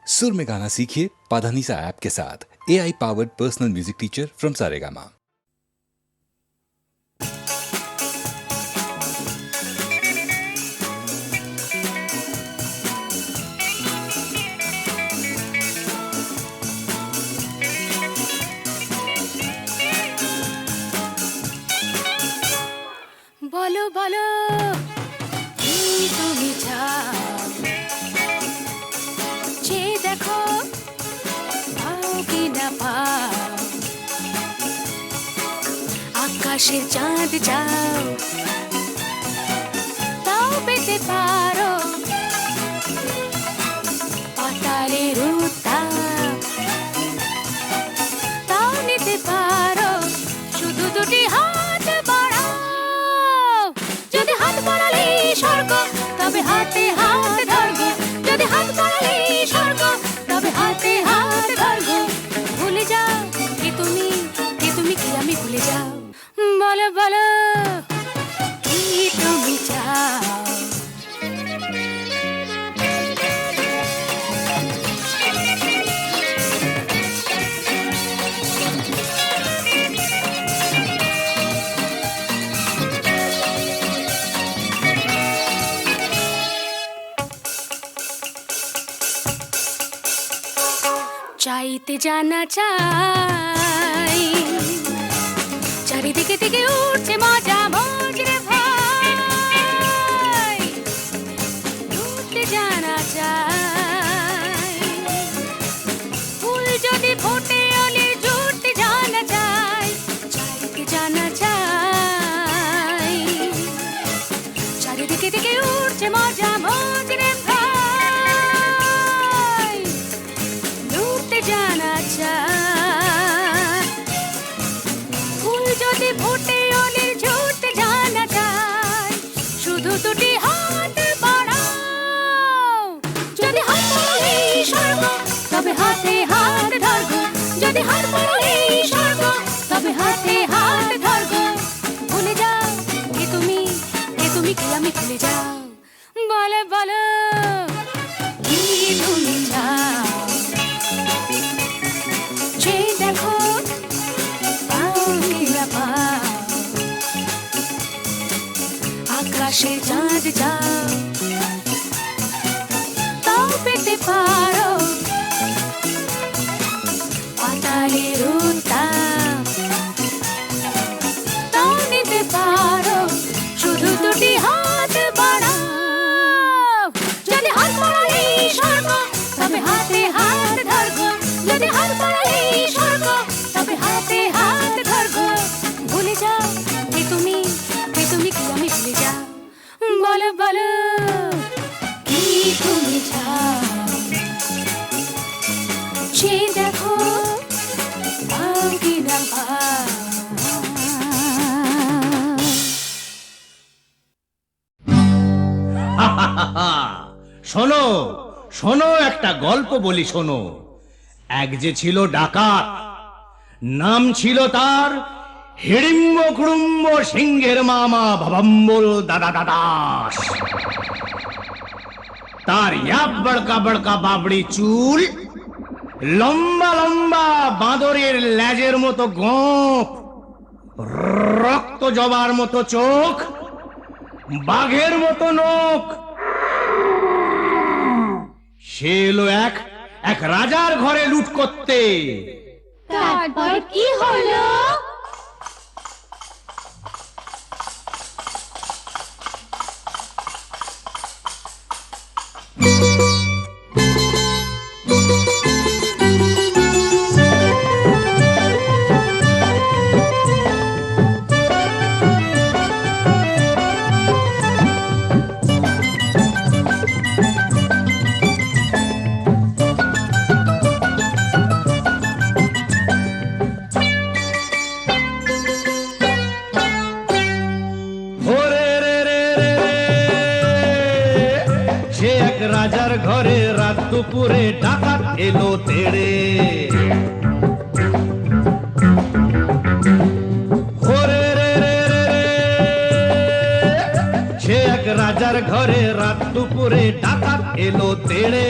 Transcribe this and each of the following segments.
सुर में गाना सीखिए पाधानीसा ऐप के साथ। AI powered personal music teacher from Saregama. বলো বলো কি তুমি চাও, যে দেখো পাও কি না পাও, আকাশের চাঁদ চাও তাও পেতে পারো, পাতালের উত্তাপ তাও নিতে পারো, শুধু দুটি হাত বাড়াও। যদি হাত বাড়ালে স্বর্গ তবে হাতে হাত ধরবো, যদি হাত বাড়ালে স্বর্গ তবে হাতে হাত ধরবো। ভুলে যাও কে তুমি কি আমি ভুলে যাও। বলো বলো কি তুমি চাও। চাইতে জানা চাই, চারিদিকে থেকে উঠছে মজা মজরে ভাই, উঠতে জানা চাই, ফুল যদি ফোটে অলি জুটতে জানা চাই, চাইতে জানা চাই, চারিদিকে থেকে উঠছে মজা মজরে ভাই, উঠতে জানা চাই, ফুল যদি ফোটে অলি ঝুটতে জানা চাই, শুধু দুটি হাত বাড়াও। যদি হাত বাড়ালে স্বর্গ তবে হাতে হাত ধরবো, যদি হাত বাড়ালে স্বর্গ তবে হাতে হাত ধরবো। ভুলে যাও কে তুমি কি আমি ভুলে যাও। বলো বলো কি তুমি চাও, যে দেখো পাও কি না পাও, আকাশে চাঁদ যাও তাও পেতে পারো, পাতালের উত্তাপ তাও নিতে পারো, শুধু দুটি হাত বাড়াও। যদি হাত বাড়ালে স্বর্গ তবে হাতে হাত ধরবো, যদি হাত বাড়ালে স্বর্গ তবে হাতে হাত ধরবো। ভুলে যাও কে তুমি কি আমি ভুলে যাও। বলো বলো কি তুমি চাও, যে দেখো পাও কি না পাও। শোনো শোনো, একটা গল্প বলি শোনো। এক যে ছিল ডাকাত, নাম ছিল তার হিড়িম্ব কুড়ুম্ব সিংহের মামা ভবম্বল দাদা দাদাস। তার ইয়াব বড়কা বড়কা বাবড়ি চুল, লম্বা লম্বা বাঁদরের লেজের মতো গোঁফ, রক্ত জবার মতো চোখ, বাঘের মতো নখ। সে এলো এক রাজার ঘরে লুট করতে। তারপর কি হলো? রাজার ঘরে রাত দুপুরে ডাকাত এলো তেড়ে। সে এক রাজার ঘরে রাত দুপুরে ডাকাত এলো তেড়ে।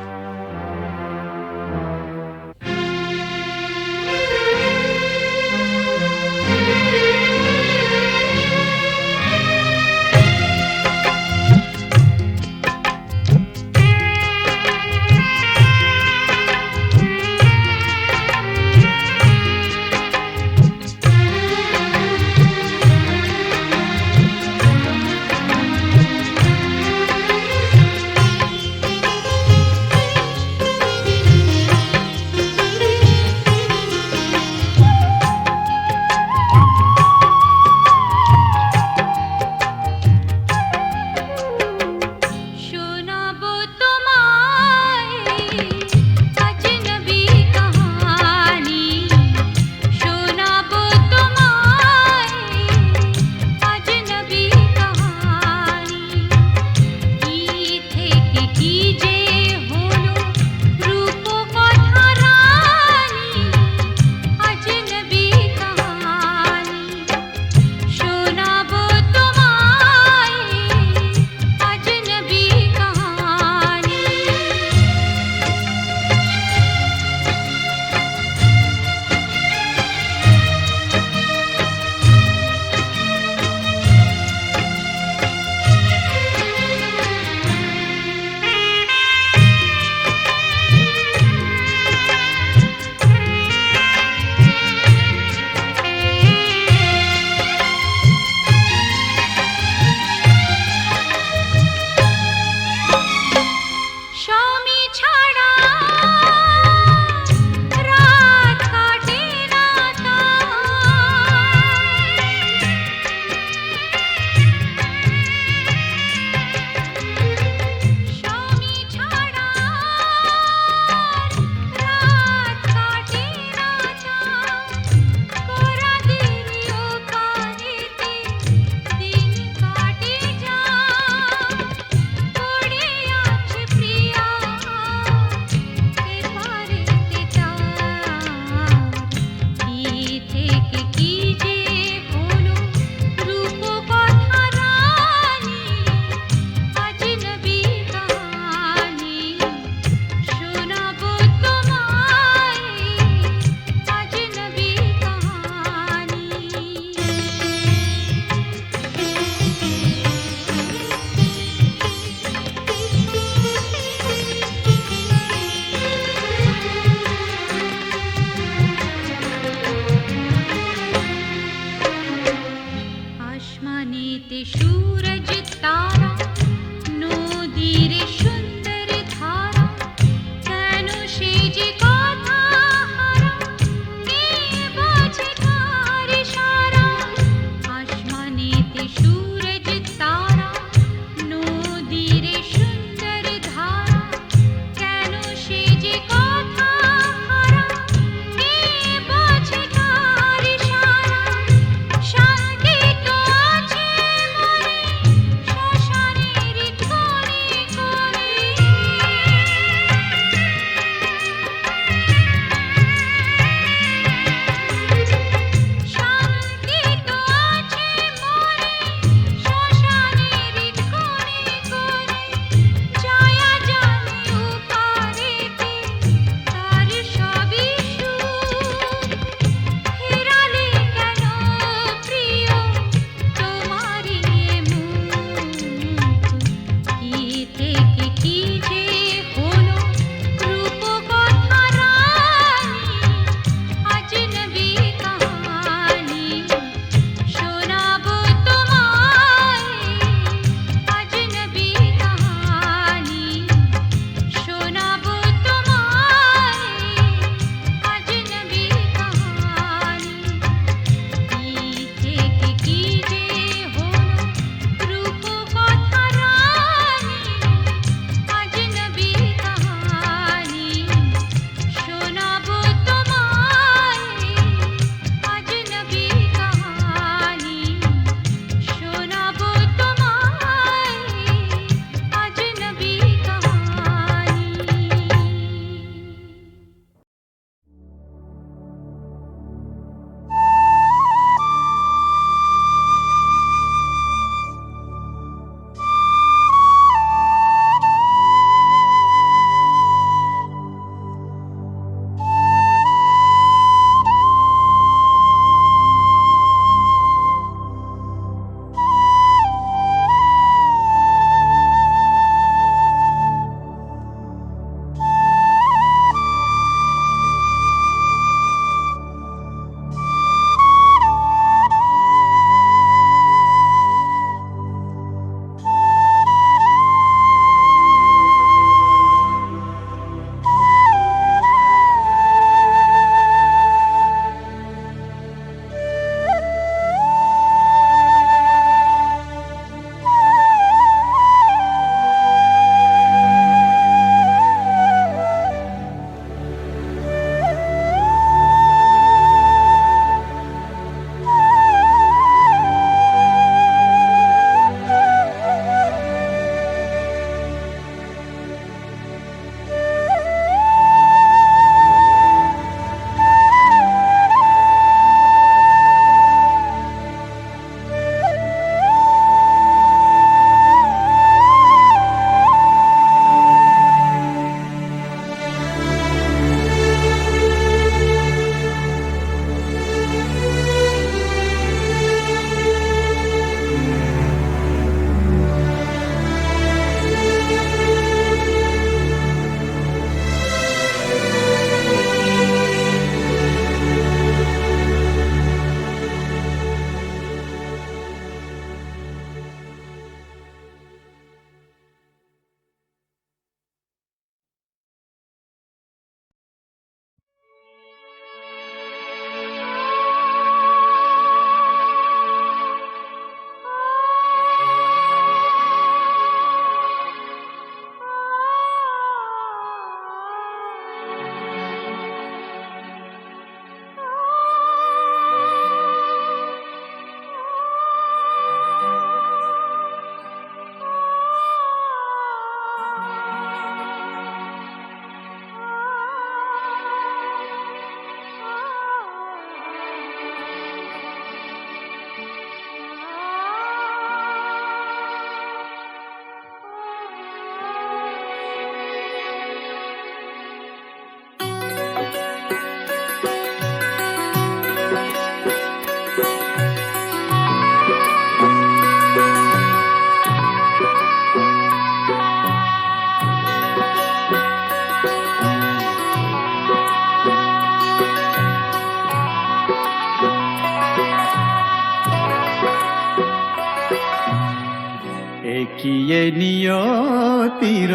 একিয়ে নিয়তির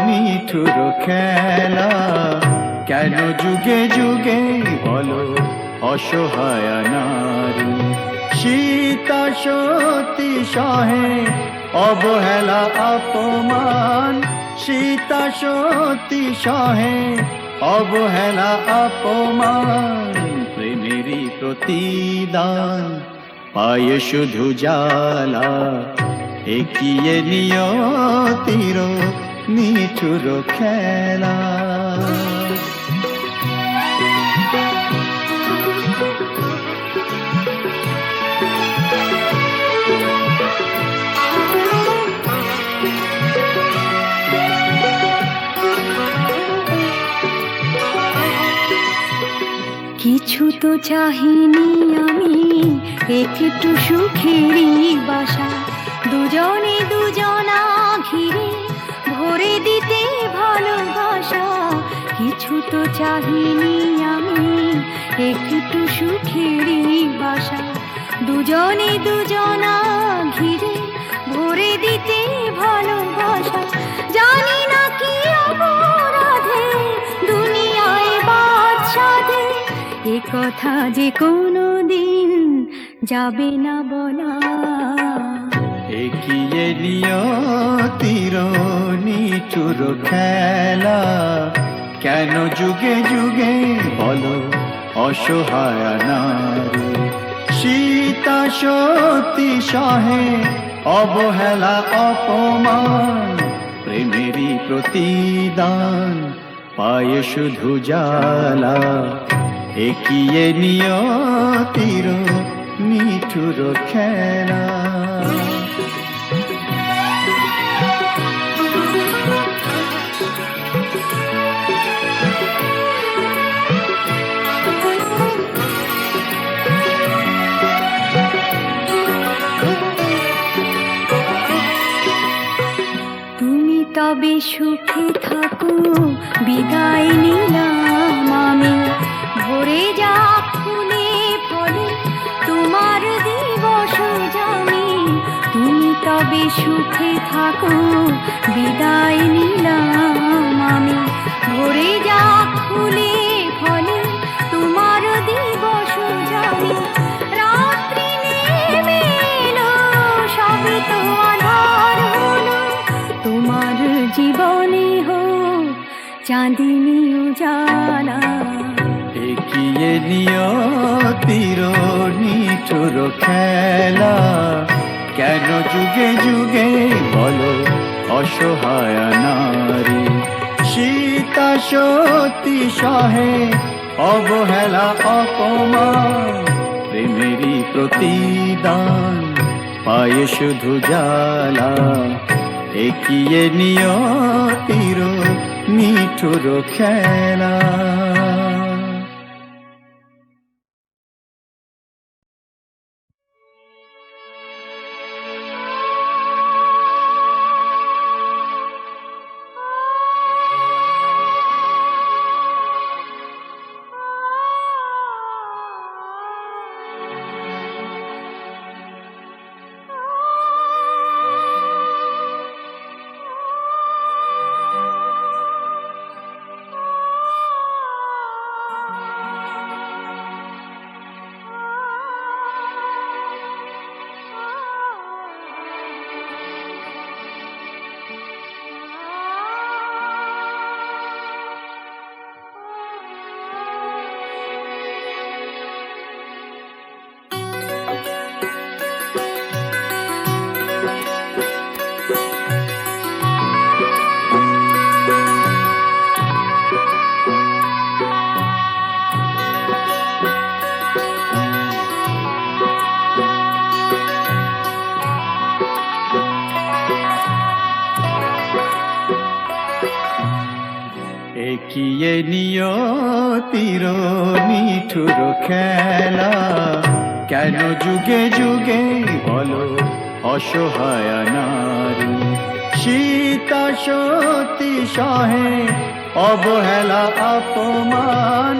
নিঠুর খেলা, কেন যুগে যুগে বলো অসহায় নারী। সীতা সতী সহে অবহেলা অপমান, সীতা সতী সহে অবহেলা অপমান। প্রেমেরই প্রতিদান পায় শুধু জ্বালা, একিয়ে নিয়তির নিঠুর খেলা। কিছু তো চাহিনি আমি, একটু সুখেরই বাসা, দুজনে দুজনা ঘিরে ভরে দিতে ভালোবাসা। কিছু তো চাহিনি আমি, একটু সুখেরই বাসা, দুজনে দুজনা ঘিরে ভরে দিতে ভালোবাসা। জানি না কি অপরাধে দুনিয়ায় বাদশাদে, এ কথা যে কোনো দিন যাবে না বলা। একিয়ে নিয়তির নিঠুর খেলা, কেন যুগে যুগে বলো অসহায় নারী। সীতা সতী সহে অবহেলা অপমান, প্রেমেরই প্রতিদান পায় শুধু জ্বালা। একিয়ে নিয়তির নিঠুর খেলা। তুমি তবে সুখে থাকো, বিদায় নিলাম আমি। ভরে যা ফুলে ফলে তোমার দিবস জামি। তুমি তবে সুখে থাকো, বিদায় নিলাম আমি। ভরে যা ফুলে ফলে তোমার দিবস জামি। রাত্রি নেমে এলো, সবে তো আধার হলো, তোমার জীবনে হোক চাঁদিনী উজালা। একিয়ে নিয়তির নিঠুর খেলা, কেন যুগে যুগে বলো অসহায় নারী। সীতা সতী সহে অবহেলা অপমান, প্রেমেরই প্রতিদান পায় শুধু জ্বালা। একিয়ে নিয়তির নিঠুর খেলা। একিয়ে নিয়তির নিঠুর খেলা, কেন যুগে যুগে বলো অসহায় নারী। সীতা সতী সহে অবহেলা অপমান,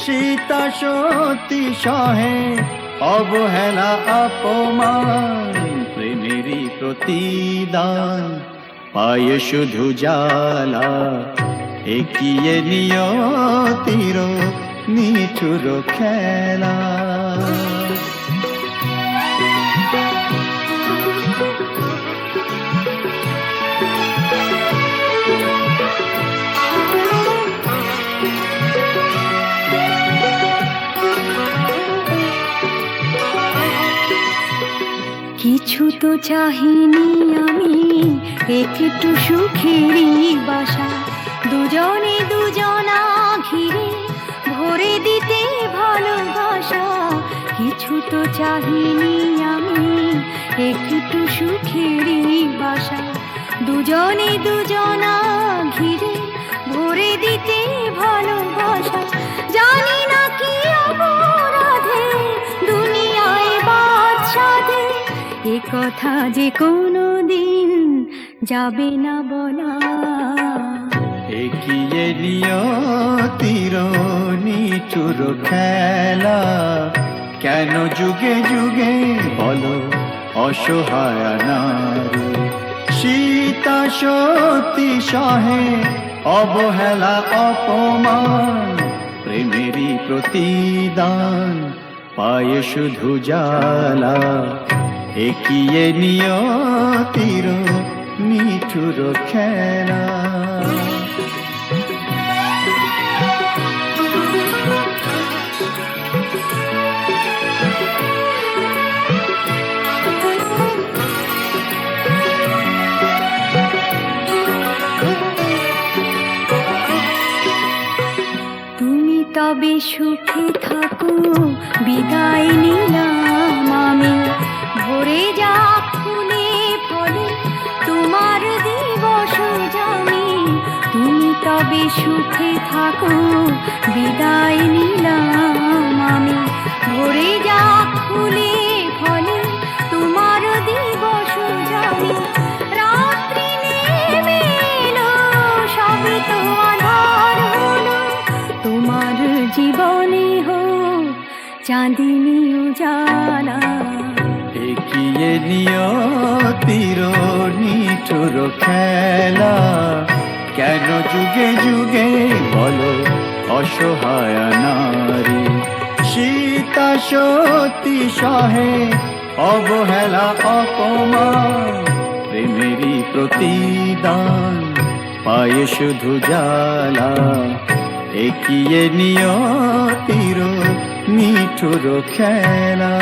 সীতা সতী সহে অবহেলা অপমান। প্রেমেরই প্রতিদান পায়ে শুধু জ্বালা, এগিয়ে নিয়তির নিঠুর খেলা। কিছু তো চাহিনি আমি, একটু সুখেরই বাসা, দুজনে দুজনা ঘিরে ভরে দিতে ভালোবাসা। কিছু তো চাহিনি আমি, একটু সুখেরই বাসা, দুজনে দুজনা ঘিরে ভরে দিতে ভালোবাসা। জানি না কি অপরাধে দুনিয়ায় বাদশাদে, এ কথা যে কোনো দিন যাবে না বলা। এগিয়ে নিয়তির নিঠুর খেলা, কেন যুগে যুগে বলো অসহায় নারী। সীতা সতী সহে অবহেলা অপমান, প্রেমেরই প্রতিদান পায়ে শুধু জ্বালা। এগিয়ে নিয়তির নিঠুর খেলা। তুমি তবে সুখে থাকো, বিদায় নিলাম আমি। ভরে যা ফুলে ফলে তোমার দিবস জানি। তুমি তবে সুখে থাকো, বিদায় নিলাম আমি। ভরে যা ফুলে ফলে তোমার দিবস জানি। রাত্রি নেমে এলো, সবে তো আঁধার হলো, তোমার জীবনে হোক চাঁদিনী উজালা। এগিয়ে নিয়তির নিঠুর খেলা, কেন যুগে যুগে বলো অসহায় নারী। সীতা সতী সহে অবহেলা অপমান, প্রেমেরই প্রতিদান পায়ে শুধু জ্বালা। এগিয়ে নিয়তির নিঠুর খেলা।